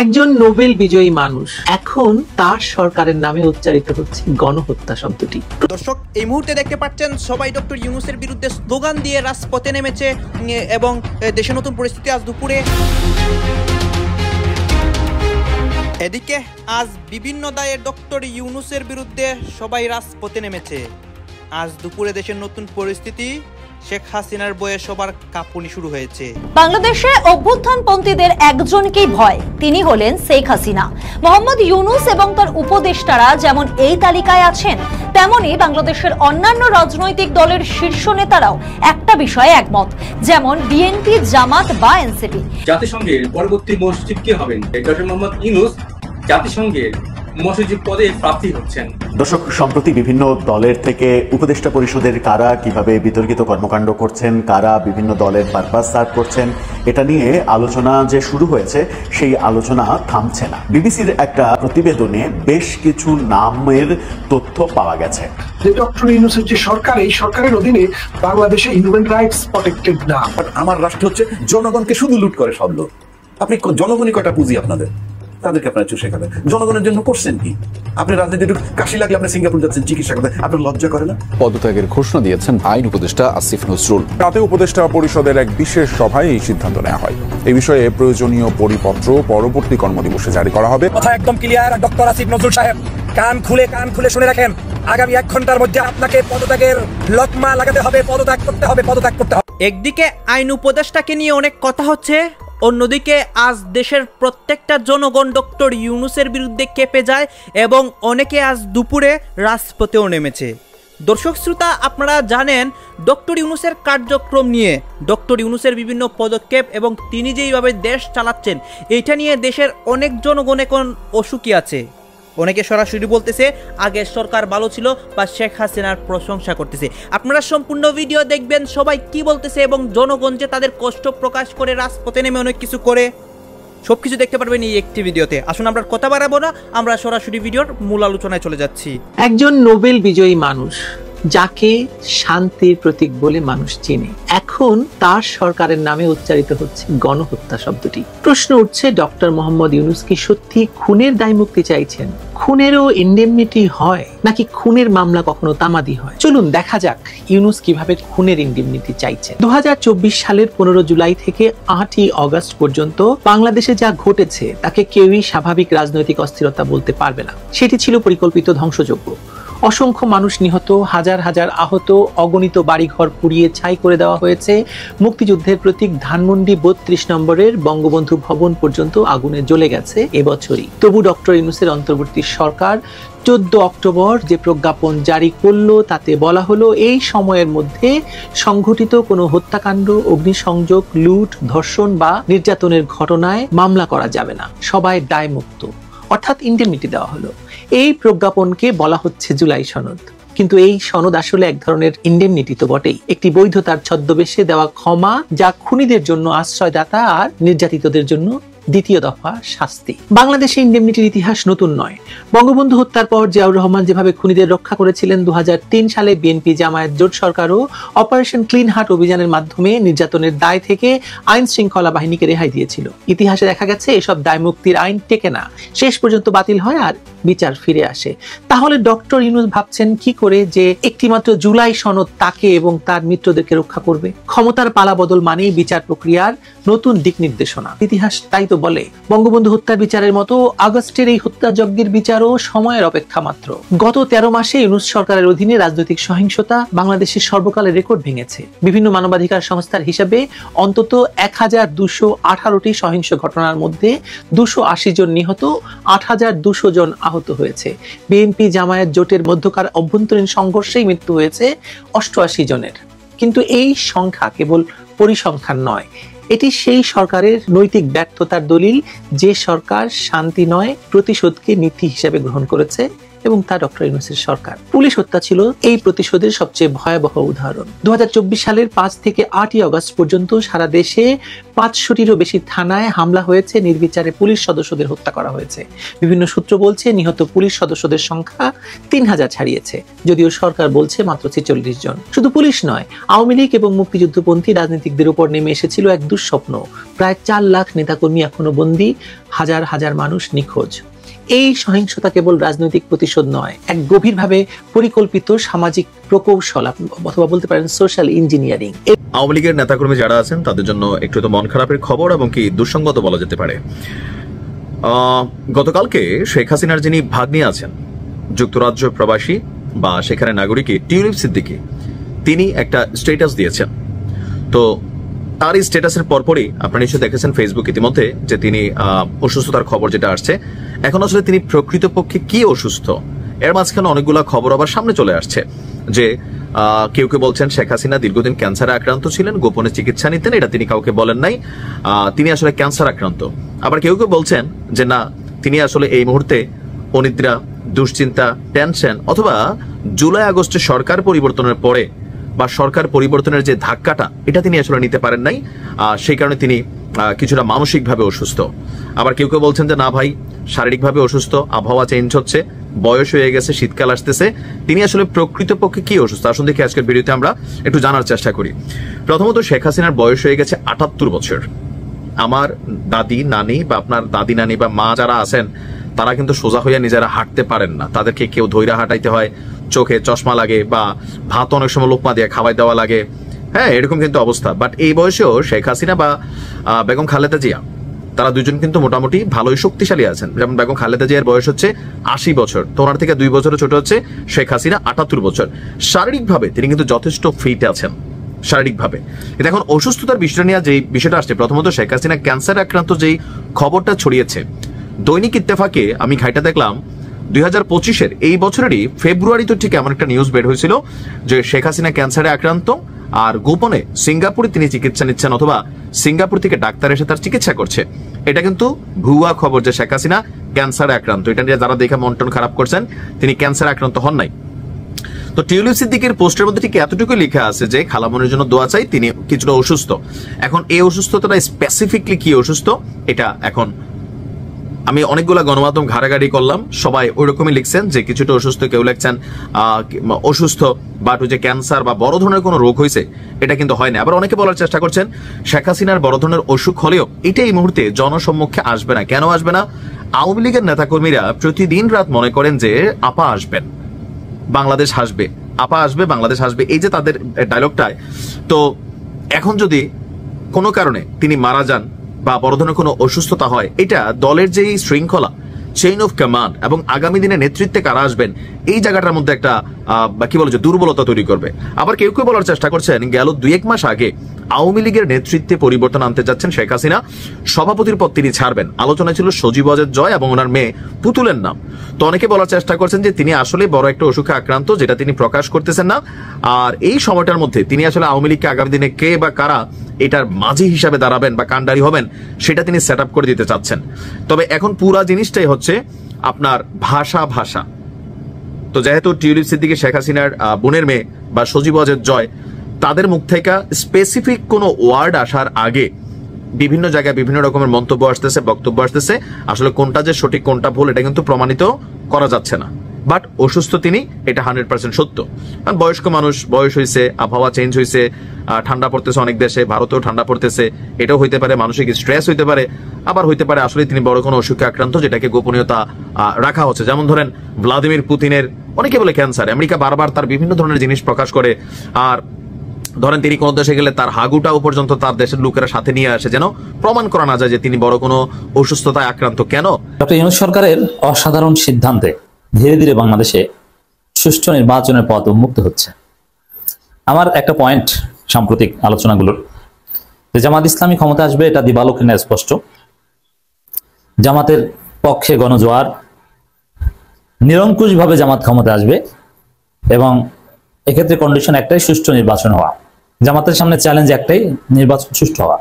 একজন নোবেল বিজয়ী মানুষ, এখন তার সরকারের নামে উচ্চারিত হচ্ছে গণহত্যা শব্দটি। দর্শক, এই মুহূর্তে দেখতে পাচ্ছেন সবাই ডক্টর ইউনূসের বিরুদ্ধে স্লোগান দিয়ে রাজপথে নেমেছে এবং দেশে নতুন পরিস্থিতি আজ দুপুরে। এদিকে আজ বিভিন্ন দায়ে ডক্টর ইউনূসের বিরুদ্ধে সবাই রাজপথে নেমেছে। আজ দুপুরে দেশের নতুন পরিস্থিতি, শেখ হাসিনার বয়ে সবার কাঁপুনি শুরু হয়েছে। বাংলাদেশে অভ্যুত্থানপন্থীদের একজনকেই ভয়, তিনি হলেন শেখ হাসিনা। মোহাম্মদ ইউনূস এবং তার উপদেষ্টারা যেমন এই তালিকায় আছেন, তেমনি বাংলাদেশের অন্যান্য রাজনৈতিক দলের শীর্ষ নেতারাও একটা বিষয়ে একমত, যেমন বিএনপি, জামাত বা এনসিপি। জাতিসংঘের পরবর্তী মহাসচিব কে হবেন? ডক্টর মোহাম্মদ ইউনূস জাতিসংঘের মহাসচিব পদে প্রার্থী হচ্ছেন। দর্শক, সম্প্রতি বিভিন্ন দলের থেকে উপদেষ্টা পরিষদের কারা কিভাবে বিতর্কিত কর্মকাণ্ড করছেন, কারা বিভিন্ন দলের পারপাস সার্ভ করছেন, এটা নিয়ে আলোচনা যে শুরু হয়েছে, সেই আলোচনা থামছে না। বিবিসির একটা প্রতিবেদনে বেশ কিছু নামের তথ্য পাওয়া গেছে। যে ডক্টর ইউনূসের যে সরকার, এই সরকারের অধীনে বাংলাদেশে হিউম্যান রাইটস প্রটেক্টেড না। আমার রাষ্ট্র হচ্ছে জনগণকে শুধু লুট করে সব লোক। আপনি জনগণই কটা পুঁজি আপনাদের, তাদেরকে আপনারা চুষে খাবেন। জনগণের জন্য করছেন কি? আপনি রাজনীতি একটু কাশি লাগলে আপনি সিঙ্গাপুর যাচ্ছেন চিকিৎসা করতে, আপনার লজ্জা করে না? পদত্যাগের ঘোষণা দিয়েছেন আইন উপদেষ্টা আসিফ নজরুল। রাতে উপদেষ্টা পরিষদের এক বিশেষ সভায় এই সিদ্ধান্ত নেওয়া হয়। এই বিষয়ে প্রয়োজনীয় পরিপত্র পরবর্তী কর্মদিবসে জারি করা হবে। কথা একদম ক্লিয়ার। ডক্টর আসিফ নজরুল সাহেব, কান খুলে শুনে রাখেন, আগামী 1 ঘন্টার মধ্যে আপনাকে পদত্যাগের লকমা লাগাতে হবে, পদত্যাগ করতে হবে। একদিকে আইন উপদেষ্টাকে নিয়ে অনেক কথা হচ্ছে, অন্যদিকে আজ দেশের প্রত্যেকটা জনগণ ডক্টর ইউনূসের বিরুদ্ধে কেঁপে যায় এবং অনেকে আজ দুপুরে রাজপথেও নেমেছে। দর্শক শ্রোতা, আপনারা জানেন ডক্টর ইউনূসের কার্যক্রম নিয়ে, ডক্টর ইউনূসের বিভিন্ন পদক্ষেপ এবং তিনি যেইভাবে দেশ চালাচ্ছেন, এইটা নিয়ে দেশের অনেক জনগণ এখন অসুখী আছে। অনেকে সরাসরি বলতেছে আগের সরকার ভালো ছিল বা শেখ হাসিনার প্রশংসা করতেছে। আপনারা সম্পূর্ণ ভিডিও দেখবেন সবাই কি বলতেছে এবং জনগণ যে তাদের কষ্ট প্রকাশ করে রাজপথে নেমে অনেক কিছু করে, সবকিছু দেখতে পারবেন এই একটি ভিডিওতে। আসুন আমরা কথা বাড়াবো না, আমরা সরাসরি ভিডিওর মূল আলোচনায় চলে যাচ্ছি। একজন নোবেল বিজয়ী মানুষ, যাকে শান্তির প্রতীক বলে মানুষ চেনে, এখন তার সরকারের নামে উচ্চারিত হচ্ছে গণহত্যা শব্দটি। প্রশ্ন উঠছে, ডক্টর মোহাম্মদ ইউনূস কি সত্যি খুনের দায় মুক্তি চাইছেন? খুনেরও ইন্ডেমনিটি হয় নাকি খুনের মামলা কখনো তামাদি হয়? চলুন দেখা যাক ইউনূস কিভাবে খুনের ইন্ডেমনিটি চাইছেন। 2024 সালের 15 জুলাই থেকে 8ই অগস্ট পর্যন্ত বাংলাদেশে যা ঘটেছে তাকে কেউই স্বাভাবিক রাজনৈতিক অস্থিরতা বলতে পারবে না। সেটি ছিল পরিকল্পিত ধ্বংসযজ্ঞ। অসংখ্য মানুষ নিহত, হাজার হাজার আহত, অগণিত বাড়িঘর পুড়িয়ে ছাই করে দেওয়া হয়েছে। মুক্তিযুদ্ধের প্রতীক ধানমন্ডি 32 নম্বরের বঙ্গবন্ধু ভবন পর্যন্ত আগুনে জ্বলে গেছে এবছরই। তবু ডক্টর ইউনূসের অন্তর্বর্তী সরকার 14 অক্টোবর যে প্রজ্ঞাপন জারি করলো, তাতে বলা হলো এই সময়ের মধ্যে সংঘটিত কোনো হত্যাকাণ্ড, অগ্নিসংযোগ, লুট, ধর্ষণ বা নির্যাতনের ঘটনায় মামলা করা যাবে না, সবাই দায়মুক্ত, অর্থাৎ ইন্ডেমনিটি দেওয়া হলো। এই প্রজ্ঞাপনকে বলা হচ্ছে জুলাই সনদ। কিন্তু এই সনদ আসলে এক ধরনের ইন্ডেমনিটি তো বটেই, একটি বৈধতার ছদ্মবেশে দেওয়া ক্ষমা, যা খুনিদের জন্য আশ্রয়দাতা আর নির্যাতিতদের জন্য দ্বিতীয় দফা শাস্তি। বাংলাদেশে ইন্ডেমনিটির ইতিহাস নতুন নয়। বঙ্গবন্ধু হত্যার পর জিয়াউর রহমান যেভাবে খুনিদের রক্ষা করেছিলেন, 2003 সালে বিএনপি জামায়াত জোট সরকারও অপারেশন ক্লিন হার্ট অভিযানের মাধ্যমে নির্যাতনের দায় থেকে আইন শৃঙ্খলা বাহিনীকে রেহাই দিয়েছিল। ইতিহাসে দেখা গেছে এসব দায় মুক্তির আইন টেকে না, শেষ পর্যন্ত বাতিল হয় আর বিচার ফিরে আসে। তাহলে ডক্টর ইউনূস ভাবছেন কি করে যে একটিমাত্র জুলাই সনদ তাকে এবং তার মিত্রদেরকে রক্ষা করবে? ক্ষমতার পালাবদল মানেই বিচার প্রক্রিয়ার নতুন দিক নির্দেশনা। ইতিহাস তাই তো বলে। বঙ্গবন্ধু হত্যার বিচারের মতো আগস্টের এই হত্যাযজ্ঞের বিচারও সময়ের অপেক্ষা মাত্র। গত 13 মাসে ইউনূস সরকারের অধীনে রাজনৈতিক সহিংসতা বাংলাদেশের সর্বকালের রেকর্ড ভেঙেছে। বিভিন্ন মানবাধিকার সংস্থার হিসাবে অন্তত 1218টি সহিংস ঘটনার মধ্যে 280 জন নিহত, 8200 জন আহত হয়েছে। বিএনপি জামায়াত জোটের মধ্যকার অভ্যন্তরীণ সংঘর্ষেই মৃত্যু হয়েছে 88 জনের। কিন্তু এই সংখ্যা কেবল পরিসংখ্যান নয়, এটি সেই সরকারের নৈতিক ব্যর্থতার দলিল যে সরকার শান্তি নয় প্রতিশোধকে নীতি হিসেবে গ্রহণ করেছে এবং তা ডক্টর ইউনূসের সরকার। পুলিশ হত্যা ছিল এই প্রতিশোধের সবচেয়ে ভয়াবহ উদাহরণ। 2024 সালের 5 থেকে 8ই আগস্ট পর্যন্ত সারা দেশে 500টিরও বেশি থানায় হামলা হয়েছে, নির্বিচারে পুলিশ সদস্যদের হত্যা করা হয়েছে। বিভিন্ন সূত্র বলছে নিহত পুলিশ সদস্যদের সংখ্যা 3000 ছাড়িয়েছে, যদিও সরকার বলছে মাত্র 46 জন। শুধু পুলিশ নয়, আওয়ামী লীগ এবং মুক্তিযুদ্ধপন্থী রাজনীতিকদের উপর নেমে এসেছিল এক দুঃস্বপ্ন। প্রায় 4 লাখ নেতাকর্মী এখনো বন্দী, হাজার হাজার মানুষ নিখোঁজ। এই সহিংসতা কেবল রাজনৈতিক প্রতিশোধ নয়, এক গভীরভাবে পরিকল্পিত সামাজিক প্রকৌশল অথবা বলতে পারেন সোশ্যাল ইঞ্জিনিয়ারিং। আওয়ামী লীগের নেতাকর্মী যারা আছেন তাদের জন্য একটু তো মন খারাপের খবর এবং কি দুঃসংগত বলা যেতে পারে। গতকালকে শেখ হাসিনার যিনি ভাগ্নি আছেন, যুক্তরাজ্য প্রবাসী বা সেখানে নাগরিক টিউলিপ সিদ্দিকী, তিনি একটা স্ট্যাটাস দিয়েছেন। তো তার এই স্ট্যাটাসের পরপরই আপনারা নিশ্চয়ই দেখেছেন ফেসবুক ইতিমধ্যে যে তিনি অসুস্থতার খবর যেটা আসছে। এখন আসলে তিনি প্রকৃতপক্ষে কি অসুস্থ, এর মাঝখানে অনেকগুলো খবর আবার সামনে চলে আসছে যে কেউ কেউ বলছেন শেখ হাসিনা দীর্ঘদিন ক্যান্সারে আক্রান্ত ছিলেন, গোপনে চিকিৎসা নিতেন, এটা তিনি কাউকে বলেন নাই, তিনি আসলে ক্যান্সার আক্রান্ত। আবার কেউ কেউ বলছেন যে না, তিনি আসলে এই মুহূর্তে অনিদ্রা, দুশ্চিন্তা, টেনশন অথবা জুলাই আগস্টে সরকার পরিবর্তনের পরে বা সরকার পরিবর্তনের যে ধাক্কাটা এটা তিনি আসলে নিতে পারেন নাই, সেই কারণে তিনি কিছুটা মানসিকভাবে অসুস্থ। আবার কেউ কেউ বলছেন যে না ভাই, শারীরিকভাবে অসুস্থ, আবহাওয়া চেঞ্জ হচ্ছে, বয়স হয়ে গেছে, শীতকাল আসতেছে, তিনি আসলে প্রকৃতপক্ষে কি অসুস্থ আসুন দেখি আজকের ভিডিওতে আমরা একটু জানার চেষ্টা করি। প্রথমত শেখ হাসিনার বয়স হয়ে গেছে 78 বছর। আমার দাদি নানি বা আপনার দাদি নানি বা মা যারা আছেন তারা কিন্তু সোজা হইয়া নিজেরা হাঁটতে পারেন না, তাদেরকে কেউ ধৈর্য হাঁটাইতে হয়, চোখে চশমা লাগে বা ভাত অনেক সময় লোকমা দিয়ে খাওয়াই দেওয়া লাগে, হ্যাঁ এরকম কিন্তু অবস্থা। বাট এই বয়সেও শেখ হাসিনা বা বেগম খালেদা জিয়া তারা দুজন কিন্তু মোটামুটি ভালোই শক্তিশালী আছেন। যেমন বেগম খালেদা জিয়ার বয়স হচ্ছে 80 বছর, তো ওনার থেকে 2 বছরের ছোট হচ্ছে শেখ হাসিনা 78 বছর। শারীরিকভাবে তিনি কিন্তু যথেষ্ট ফিট আছেন শারীরিকভাবে। কিন্তু এখন অসুস্থতার বিষয়টা নিয়ে যে বিষয়টা আসছে, প্রথমত শেখ হাসিনা ক্যান্সার আক্রান্ত যেই খবরটা ছড়িয়েছে, দৈনিক ইত্তেফাকে আমি ঘাইটা দেখলাম 2025-এর এই বছরেরই ফেব্রুয়ারিতে ঠিক এমন একটা নিউজ বের হয়েছিল যে শেখ হাসিনা ক্যান্সারে আক্রান্ত আর গোপনে সিঙ্গাপুরে তিনি চিকিৎসা নিচ্ছেন অথবা সিঙ্গাপুর থেকে ডাক্তার এসে তার চিকিৎসা করছে। এটা কিন্তু ভুয়া খবর যে শেখ হাসিনা ক্যান্সারে আক্রান্ত। এটা নিয়ে যারা দেখে মন টন খারাপ করছেন, তিনি ক্যান্সারে আক্রান্ত হন নাই। তো টিউলিপ সিদ্দিকের পোস্টের মধ্যে ঠিক এতটুকু লেখা আছে যে খালামনির জন্য দোয়া চাই, তিনি কিছুটা অসুস্থ। এখন এই অসুস্থতাটা স্পেসিফিকলি কি অসুস্থ, এটা এখন আমি অনেকগুলা গণমাধ্যম ঘাড়াঘাড়ি করলাম, সবাই ওই রকমই লিখছেন যে কিছুটা অসুস্থ, কেউ লিখছেন অসুস্থ বাট যে ক্যান্সার বা বড় ধরনের কোনো রোগ হয়েছে এটা কিন্তু হয় না। আবার অনেকে বলার চেষ্টা করছেন শেখ হাসিনার বড় ধরনের অসুখ হলেও এটা এই মুহূর্তে জনসম্মুখে আসবে না। কেন আসবে না? আওয়ামী লীগের নেতাকর্মীরা প্রতিদিন রাত মনে করেন যে আপা আসবেন, বাংলাদেশ হাসবে, আপা আসবে, বাংলাদেশ হাসবে, এই যে তাদের ডায়লগটায়। তো এখন যদি কোনো কারণে তিনি মারা যান বা বড় ধরনের কোনো অসুস্থতা হয়, এটা দলের যেই শৃঙ্খলা, চেইন অফ কমান্ড এবং আগামী দিনে নেতৃত্বে কারা আসবেন এই জায়গাটার মধ্যে একটা কি বলে যে দুর্বলতা তৈরি করবে। আবার কেউ কেউ বলার চেষ্টা করছেন গেল 2-1 মাস আগে আওয়ামী লীগের নেতৃত্বে পরিবর্তন আনতে যাচ্ছেন শেখ হাসিনা, সভাপতির পদ তিনি ছাড়বেন। আলোচনা ছিল সজীব ওয়াজেদ জয় এবং ওনার মেয়ে পুতুলের নাম। তো অনেকে বলার চেষ্টা করছেন যে তিনি আসলে বড় একটা অসুখে আক্রান্ত, যেটা তিনি প্রকাশ করতেছেন না। আর এই সময়টার মধ্যে তিনি আসলে আওয়ামী লীগকে আগামী দিনে কে বা কারা এটার মাঝি হিসাবে দাঁড়াবেন বা কাণ্ডারি হবেন সেটা তিনি সেট আপ করে দিতে চাচ্ছেন। তবে এখন পুরা জিনিসটাই হচ্ছে আপনার ভাষা। তো যেহেতু টিউলিপ সিদ্দিকী শেখ হাসিনার বোনের মেয়ে বা সজীব ওয়াজেদ জয়, তাদের মুখ থেকে স্পেসিফিক কোনো ওয়ার্ড আসার আগে বিভিন্ন জায়গায় বিভিন্ন রকমের মন্তব্য আসতেছে, বক্তব্য আসতেছে। আসলে কোনটা যে সঠিক কোনটা ভুল এটা কিন্তু প্রমাণিত করা যাচ্ছে না। বাট অসুস্থ তিনি, এটা 100% সত্য। কারণ বয়স্ক মানুষ, বয়স হয়েছে, আবহাওয়া চেঞ্জ হয়েছে, ঠান্ডা পড়তেছে অনেক দেশে, ভারতেও ঠান্ডা পড়তেছে, এটাও হইতে পারে, মানসিক স্ট্রেস হইতে পারে, আবার হইতে পারে আসলে তিনি বড় কোনো অসুখে আক্রান্ত যেটাকে গোপনীয়তা রাখা হচ্ছে। যেমন ধরেন ভ্লাদিমির পুতিনের অনেকে বলে ক্যান্সার, আমেরিকা বারবার তার বিভিন্ন ধরনের জিনিস প্রকাশ করে। আর ধরেন তিনি কোন দেশে গেলে তার হাগুটাও পর্যন্ত তার দেশের লোকেরা সাথে নিয়ে আসে, যেন প্রমাণ করা না যায় যে তিনি বড় কোনো অসুস্থতায় আক্রান্ত। কেন? ডক্টর ইউনূস সরকারের অসাধারণ সিদ্ধান্তে ধীরে ধীরে বাংলাদেশে সুষ্ঠু নির্বাচনের পথ উন্মুক্ত হচ্ছে। আমার একটা পয়েন্ট সাম্প্রতিক আলোচনাগুলোর, যে জামাত ইসলামী ক্ষমতা আসবে এটা দিবালোকে স্পষ্ট। জামাতের পক্ষে গণজোয়ার, নিরঙ্কুশভাবে জামাত ক্ষমতা আসবে এবং এক্ষেত্রে কন্ডিশন একটাই, সুষ্ঠু নির্বাচন হওয়া। জামাতের সামনে চ্যালেঞ্জ একটাই, নির্বাচন সুষ্ঠু হওয়া।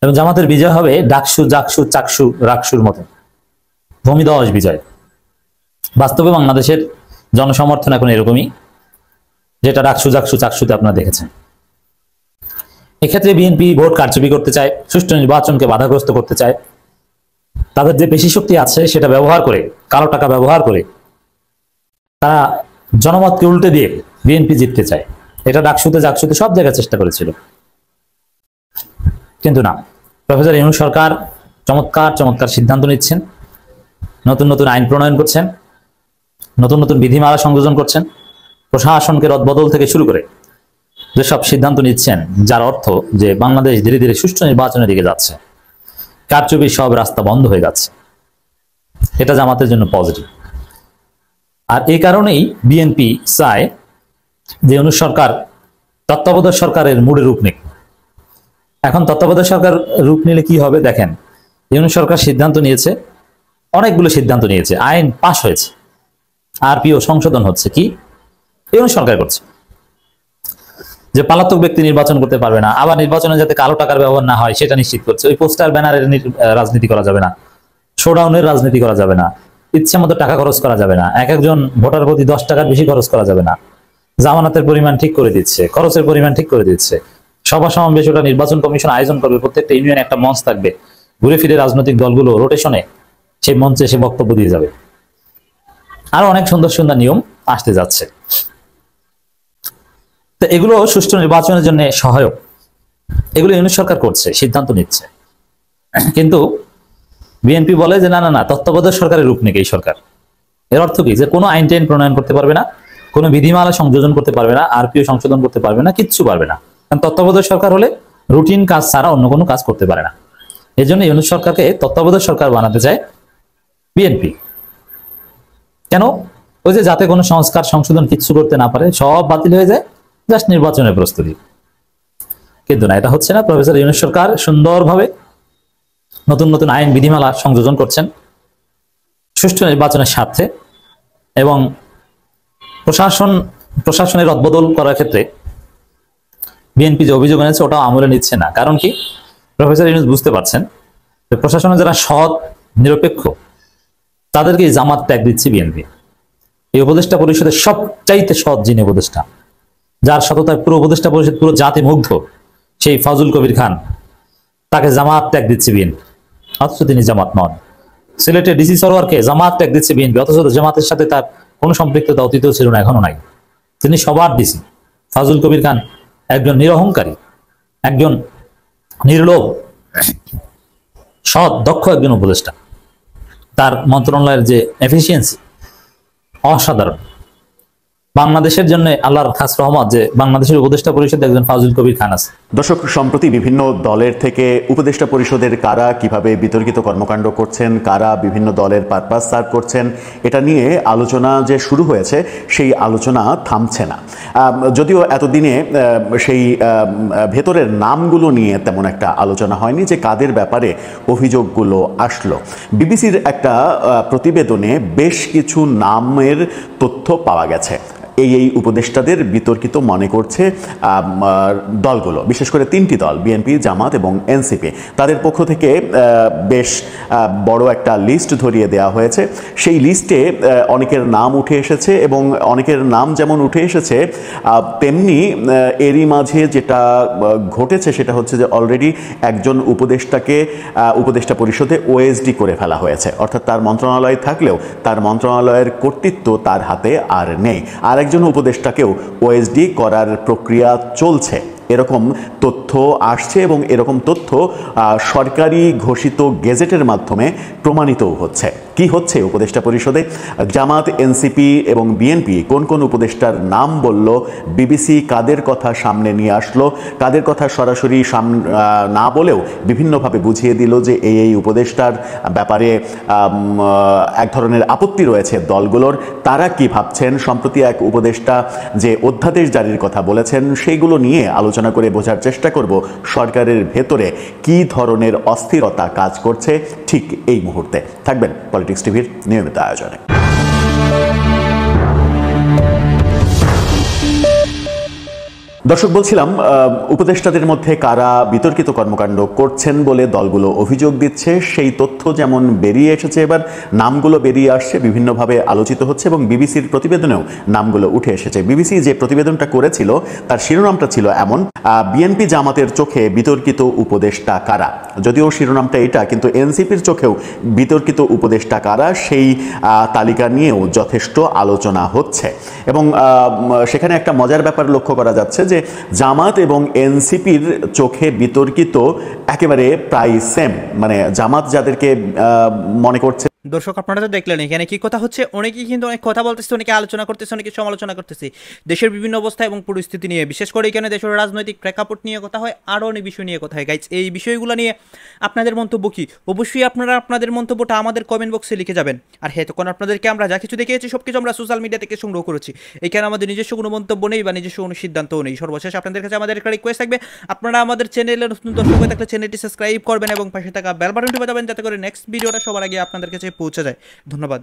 এবং জামাতের বিজয় হবে ডাকসু, জাকসু, চাকসু, রাকসুর মতো ভূমিধস বিজয়। বাস্তবে বাংলাদেশের জনসমর্থন এখন এরকমই, যেটা ডাকসু জাকসু চাকসুতে আপনারা দেখেছেন। এক্ষেত্রে বিএনপি ভোট কারচুপি করতে চায়, সুষ্ঠু নির্বাচনকে বাধাগ্রস্ত করতে চায়। তাদের যে পেশি শক্তি আছে সেটা ব্যবহার করে, কালো টাকা ব্যবহার করে তারা জনমতকে উল্টে দিয়ে বিএনপি জিততে চায়। এটা ডাকসুতে জাকসুতে সব জায়গায় চেষ্টা করেছিল, কিন্তু না। প্রফেসর ইউনূস সরকার চমৎকার চমৎকার সিদ্ধান্ত নিচ্ছেন, নতুন নতুন আইন প্রণয়ন করছেন, নতুন নতুন বিধিমালা সংযোজন করছেন, প্রশাসনকে রদবদল থেকে শুরু করে যেসব সিদ্ধান্ত নিচ্ছেন, যার অর্থ যে বাংলাদেশ ধীরে ধীরে সুষ্ঠু নির্বাচনের দিকে যাচ্ছে, কারচুপির সব রাস্তা বন্ধ হয়ে যাচ্ছে। এটা জামাতের জন্য পজিটিভ। আর এই কারণেই বিএনপি চায় যে ইউনূস সরকার তত্ত্বাবধায়ক সরকারের মুডে রূপ নিক। এখন তত্ত্বাবধায়ক সরকার রূপ নিলে কি হবে দেখেন, ইউনূস সরকার সিদ্ধান্ত নিয়েছে, অনেকগুলো সিদ্ধান্ত নিয়েছে, আইন পাশ হয়েছে, আরপিও সংশোধন হচ্ছে। কি ইউনূস সরকার করছে যে পলাতক ব্যক্তি নির্বাচন করতে পারবে না, আবার নির্বাচনে যাতে কালো টাকার ব্যবহার না হয় সেটা নিশ্চিত করছে। ওই পোস্টার ব্যানারের রাজনীতি করা যাবে না, শোডাউনের রাজনীতি করা যাবে না, ইচ্ছে মতো টাকা খরচ করা যাবে না, এক একজন ভোটার প্রতি 10 টাকার বেশি খরচ করা যাবে না, জামানতের পরিমাণ ঠিক করে দিচ্ছে, খরচের পরিমাণ ঠিক করে দিচ্ছে, সভা সমাবেশ ওটা নির্বাচন কমিশন আয়োজন করবে, প্রত্যেকটা ইউনিয়নে একটা মঞ্চ থাকবে, ঘুরে ফিরে রাজনৈতিক দলগুলো রোটেশনে সেই মঞ্চে সে বক্তব্য দিয়ে যাবে। আরো অনেক সুন্দর সুন্দর নিয়ম আসতে যাচ্ছে। তো এগুলো সুষ্ঠু নির্বাচনের জন্য সহায়ক, এগুলো ইউনূস সরকার করছে, সিদ্ধান্ত নিচ্ছে। কিন্তু বিএনপি বলে যে না না না, তত্ত্বাবধায়ক সরকারের রূপ নেই এই সরকার। এর অর্থ কি, যে কোনো আইন টাইন প্রণয়ন করতে পারবে না, কোনো বিধিমালা সংযোজন করতে পারবে না, আরপিও সংশোধন করতে পারবে না, কিচ্ছু পারবে না। কারণ তত্ত্বাবধায়ক সরকার হলে রুটিন কাজ ছাড়া অন্য কোনো কাজ করতে পারে না। এই জন্য ইউনূস সরকারকে তত্ত্বাবধায়ক সরকার বানাতে চায় বিএনপি। কেন? ওই যে যাতে কোনো সংস্কার সংশোধন কিচ্ছু করতে না পারে, সব বাতিল হয়ে যায়, জাস্ট নির্বাচনের প্রস্তুতি। কিন্তু না, এটা হচ্ছে না। প্রফেসর ইউনূস সরকার সুন্দরভাবে নতুন নতুন আইন বিধিমালা সংযোজন করছেন সুষ্ঠু নির্বাচনের স্বার্থে, এবং প্রশাসনের রদবদল করার ক্ষেত্রে বিএনপি যে অভিযোগ এনেছে ওটাও আমলে নিচ্ছে না। কারণ কি, প্রফেসর ইউনূস বুঝতে পারছেন যে প্রশাসনে যারা সৎ নিরপেক্ষ তাদেরকে জামাত ট্যাগ দিচ্ছে বিএনপি। এই উপদেষ্টা পরিষদের সবচাইতে সৎ যিনি উপদেষ্টা, যার সততায় পুরো উপদেষ্টা পরিষদ পুরো জাতি মুগ্ধ, সেই ফজল কবির খান, তাকে জামাত ট্যাগ দিচ্ছে বিএনপি, অথচ তিনি জামাত নন। সিলেটের ডিসি সরোয়ারকে জামাত ট্যাগ দিচ্ছে বিএনপি, অথচ জামাতের সাথে তার কোনো সম্পৃক্ততা অতীতেও ছিল না, এখনো নাই। তিনি সবার ডিসি। ফজল কবির খান একজন নিরহংকারী, একজন নির্লোভ, সৎ দক্ষ একজন উপদেষ্টা। তার মন্ত্রণালয়ের যে এফিসিয়েন্সি অসাধারণ। বাংলাদেশের জন্য আল্লাহর খাস রহমত যে বাংলাদেশের উপদেষ্টা পরিষদে একজন ফজল কবির খান আছে। দর্শক, সম্প্রতি বিভিন্ন দলের থেকে উপদেষ্টা পরিষদের কারা কিভাবে বিতর্কিত কর্মকাণ্ড করছেন, কারা বিভিন্ন দলের পারপাস সার্ভ করছেন, এটা নিয়ে আলোচনা যে শুরু হয়েছে সেই আলোচনা থামছে না। যদিও এতদিনে সেই ভেতরের নামগুলো নিয়ে তেমন একটা আলোচনা হয়নি যে কাদের ব্যাপারে অভিযোগগুলো আসলো। বিবিসির একটা প্রতিবেদনে বেশ কিছু নামের তথ্য পাওয়া গেছে। এই উপদেষ্টাদের বিতর্কিত মনে করছে দলগুলো, বিশেষ করে 3টি দল, বিএনপি, জামাত এবং এনসিপি। তাদের পক্ষ থেকে বেশ বড় একটা লিস্ট ধরিয়ে দেওয়া হয়েছে। সেই লিস্টে অনেকের নাম উঠে এসেছে, এবং অনেকের নাম যেমন উঠে এসেছে তেমনি এরই মাঝে যেটা ঘটেছে সেটা হচ্ছে যে অলরেডি একজন উপদেষ্টাকে উপদেষ্টা পরিষদে ওএসডি করে ফেলা হয়েছে। অর্থাৎ তার মন্ত্রণালয় থাকলেও তার মন্ত্রণালয়ের কর্তৃত্ব তার হাতে আর নেই। আর একজন উপদেষ্টাকেও ওএসডি করার প্রক্রিয়া চলছে, এরকম তথ্য আসছে, এবং এরকম তথ্য সরকারি ঘোষিত গেজেটের মাধ্যমে প্রমাণিতও হচ্ছে। কি হচ্ছে উপদেষ্টা পরিষদে? জামাত, এনসিপি এবং বিএনপি কোন কোন উপদেষ্টার নাম বলল, বিবিসি কাদের কথা সামনে নিয়ে আসলো, কাদের কথা সরাসরি না বলেও বিভিন্নভাবে বুঝিয়ে দিল যে এই উপদেষ্টার ব্যাপারে এক ধরনের আপত্তি রয়েছে দলগুলোর। তারা কি ভাবছেন? সম্প্রতি এক উপদেষ্টা যে অধ্যাদেশ জারির কথা বলেছেন সেইগুলো নিয়ে আলোচনা করে বোঝার চেষ্টা করব সরকারের ভেতরে কি ধরনের অস্থিরতা কাজ করছে ঠিক এই মুহূর্তে। থাকবেন পলিটিক্স টিভির নিয়মিত আয়োজনে। দর্শক, বলছিলাম উপদেষ্টাদের মধ্যে কারা বিতর্কিত কর্মকাণ্ড করছেন বলে দলগুলো অভিযোগ দিচ্ছে, সেই তথ্য যেমন বেরিয়ে এসেছে, এবার নামগুলো বেরিয়ে আসছে, বিভিন্নভাবে আলোচিত হচ্ছে এবং বিবিসির প্রতিবেদনেও নামগুলো উঠে এসেছে। বিবিসি যে প্রতিবেদনটা করেছিল তার শিরোনামটা ছিল এমন, বিএনপি জামাতের চোখে বিতর্কিত উপদেষ্টা কারা। যদিও শিরোনামটা এটা, কিন্তু এনসিপির চোখেও বিতর্কিত উপদেষ্টা কারা সেই তালিকা নিয়েও যথেষ্ট আলোচনা হচ্ছে। এবং সেখানে একটা মজার ব্যাপার লক্ষ্য করা যাচ্ছে যে জামাত এবং এনসিপির চোখে বিতর্কিত একেবারে প্রায় সেম, মানে জামাত যাদেরকে মনে করছে। দর্শক, আপনারা তো দেখলেন এখানে কি কথা হচ্ছে। অনেকেই কিন্তু অনেক কথা বলতেছে, অনেকে আলোচনা করতেছে, অনেকে সমালোচনা করতেছে দেশের বিভিন্ন অবস্থা এবং পরিস্থিতি নিয়ে। বিশেষ করে এখানে দেশের রাজনৈতিক প্রেক্ষাপট নিয়ে কথা হয়, আরও অনেক বিষয় নিয়ে কথা হয়। গাইজ, এই বিষয়গুলো নিয়ে আপনাদের মন্তব্য কি? অবশ্যই আপনারা আপনাদের মন্তব্যটা আমাদের কমেন্ট বক্সে লিখে যাবেন। আর হ্যাঁ, তখন আপনাদেরকে আমরা যা কিছু দেখিয়েছি সব কিছু আমরা সোশ্যাল মিডিয়া থেকে সংগ্রহ করেছি। এখানে আমাদের নিজস্ব কোনো মন্তব্য নেই বা নিজস্ব কোনো সিদ্ধান্তও নেই। সর্বশেষ আপনাদের কাছে আমাদের একটা রিকোয়েস্ট থাকবে, আপনারা আমাদের চ্যানেলের নতুন দর্শক হয়ে থাকলে চ্যানেলটি সাবস্ক্রাইব করবেন এবং পাশে থাকা বেল বাটনটি বাজাবেন, যাতে করে নেক্সট ভিডিওটা সবার আগে আপনাদের কাছে পৌঁছে যায়। ধন্যবাদ।